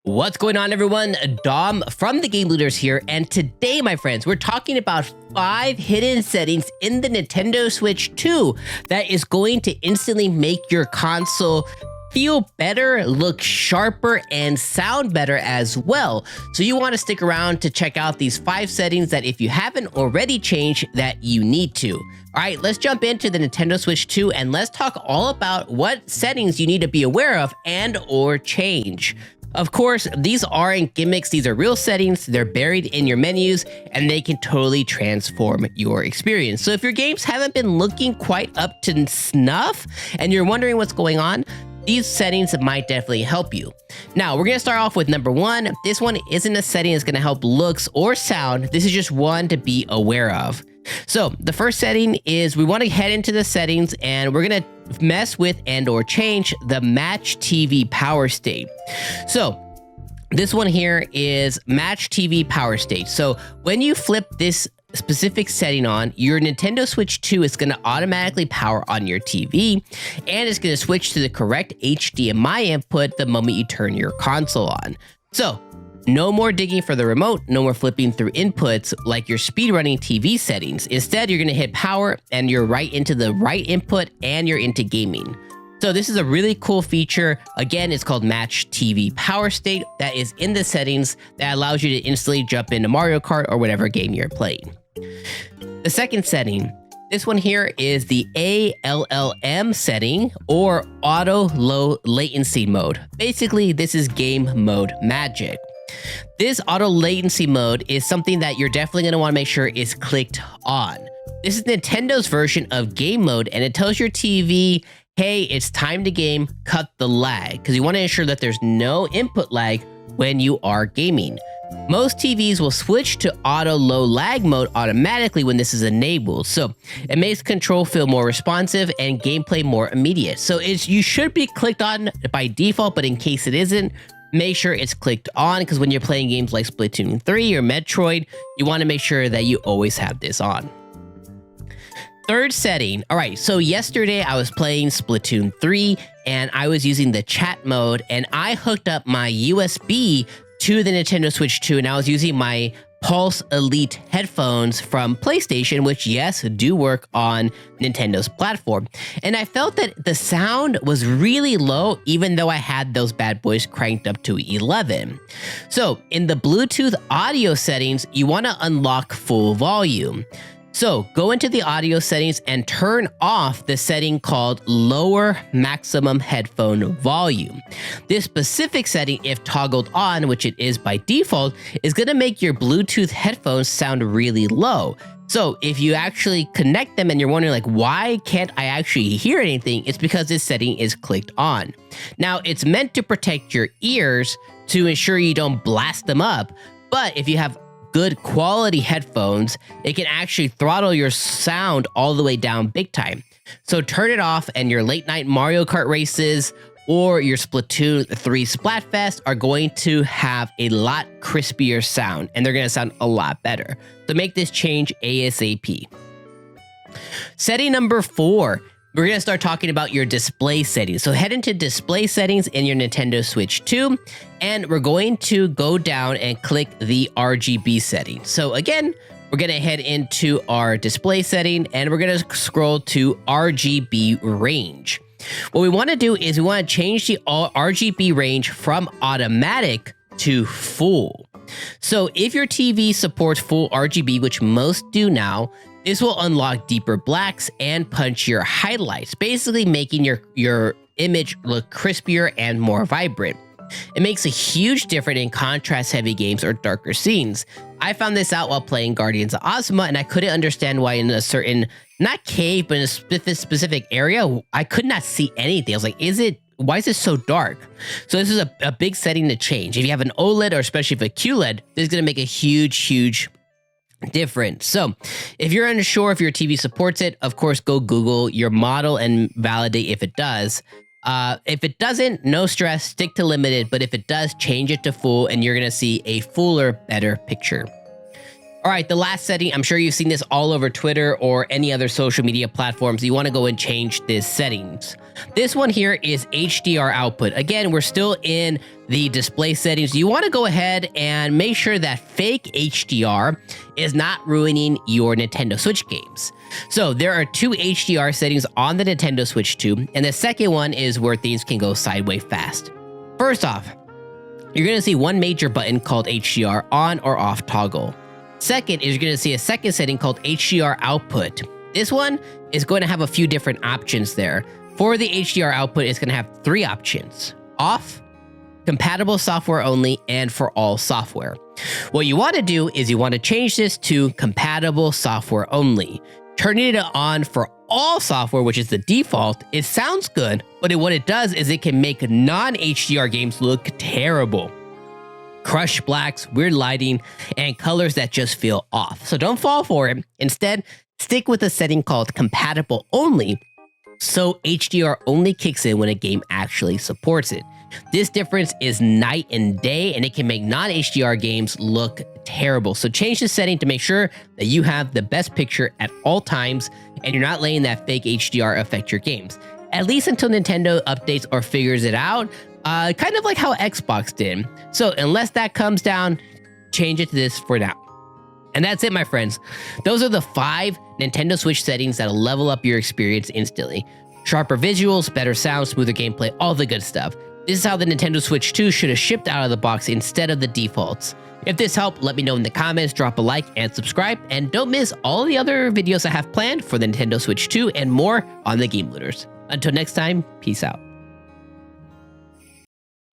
What's going on, everyone? Dom from the Game Looters here, and today, my friends, we're talking about 5 hidden settings in the Nintendo Switch 2 that is going to instantly make your console feel better, look sharper, and sound better as well. So you want to stick around to check out these 5 settings that if you haven't already changed, that you need to. All right, let's jump into the Nintendo Switch 2 and let's talk all about what settings you need to be aware of and or change. Of course, these aren't gimmicks, these are real settings, they're buried in your menus, and they can totally transform your experience. So if your games haven't been looking quite up to snuff, and you're wondering what's going on, these settings might definitely help you. Now, we're gonna start off with number 1. This one isn't a setting that's gonna help looks or sound, this is just one to be aware of. So the first setting is we want to head into the settings and we're going to mess with and or change the match TV power state. So this one here is match TV power state. So when you flip this specific setting on, your Nintendo Switch 2 is going to automatically power on your TV and it's going to switch to the correct HDMI input the moment you turn your console on. So no more digging for the remote, no more flipping through inputs like your speedrunning TV settings. Instead, you're gonna hit power and you're right into the right input and you're into gaming. So this is a really cool feature. Again, it's called Match TV Power State that is in the settings that allows you to instantly jump into Mario Kart or whatever game you're playing. The second setting, this one here is the ALLM setting or Auto Low Latency mode. Basically, this is game mode magic. This auto latency mode is something that you're definitely going to want to make sure is clicked on. This is Nintendo's version of game mode and it tells your TV, hey, it's time to game, cut the lag, because you want to ensure that there's no input lag when you are gaming. Most TVs will switch to auto low lag mode automatically when this is enabled, so it makes control feel more responsive and gameplay more immediate. So you should be clicked on by default, but in case it isn't, make sure it's clicked on, because when you're playing games like Splatoon 3 or Metroid, you want to make sure that you always have this on. Third setting. All right, so yesterday I was playing Splatoon 3 and I was using the chat mode and I hooked up my USB to the Nintendo Switch 2 and I was using my Pulse Elite headphones from PlayStation, which yes, do work on Nintendo's platform. And I felt that the sound was really low, even though I had those bad boys cranked up to 11. So in the Bluetooth audio settings, you want to unlock full volume. So go into the audio settings and turn off the setting called lower maximum headphone volume. This specific setting, if toggled on, which it is by default, is going to make your Bluetooth headphones sound really low. So if you actually connect them and you're wondering like, why can't I actually hear anything? It's because this setting is clicked on. Now it's meant to protect your ears to ensure you don't blast them up. But if you have good quality headphones, it can actually throttle your sound all the way down big time. So turn it off and your late night Mario Kart races or your Splatoon 3 Splatfest are going to have a lot crispier sound and they're going to sound a lot better. So make this change ASAP. Setting number 4. We're going to start talking about your display settings. So head into display settings in your Nintendo Switch 2, and we're going to go down and click the RGB setting. So again, we're going to head into our display setting and we're going to scroll to RGB range. What we want to do is we want to change the RGB range from automatic to full. So if your TV supports full RGB, which most do now, this will unlock deeper blacks and punchier highlights, basically making your image look crispier and more vibrant. It makes a huge difference in contrast-heavy games or darker scenes. I found this out while playing Guardians of Ozma, and I couldn't understand why in a certain, not cave, but in a specific area, I could not see anything. I was like, why is this so dark? So this is a big setting to change. If you have an OLED or especially if a QLED, this is going to make a huge different. So if you're unsure if your TV supports it, of course, go Google your model and validate if it does. If it doesn't, no stress, stick to limited, but if it does, change it to full and you're going to see a fuller, better picture. All right, the last setting, I'm sure you've seen this all over Twitter or any other social media platforms. You want to go and change this settings. This one here is HDR output. Again, we're still in the display settings. You want to go ahead and make sure that fake HDR is not ruining your Nintendo Switch games. So there are 2 HDR settings on the Nintendo Switch 2, and the second one is where things can go sideways fast. First off, you're going to see one major button called HDR on or off toggle. Second is you're going to see a second setting called HDR output. This one is going to have a few different options there. For the HDR output, it's going to have 3 options: off, compatible software only, and for all software. What you want to do is you want to change this to compatible software only. Turning it on for all software, which is the default, it sounds good, but what it does is it can make non-HDR games look terrible. Crushed blacks, weird lighting, and colors that just feel off. So don't fall for it. Instead, stick with a setting called compatible only, so HDR only kicks in when a game actually supports it. This difference is night and day, and it can make non-HDR games look terrible. So change the setting to make sure that you have the best picture at all times, and you're not letting that fake HDR affect your games. At least until Nintendo updates or figures it out, kind of like how Xbox did. So unless that comes down, change it to this for now. And that's it, my friends. Those are the 5 Nintendo Switch settings that'll level up your experience instantly. Sharper visuals, better sound, smoother gameplay, all the good stuff. This is how the Nintendo Switch 2 should have shipped out of the box instead of the defaults. If this helped, let me know in the comments, drop a like and subscribe, and don't miss all the other videos I have planned for the Nintendo Switch 2 and more on the Game Looters. Until next time, peace out.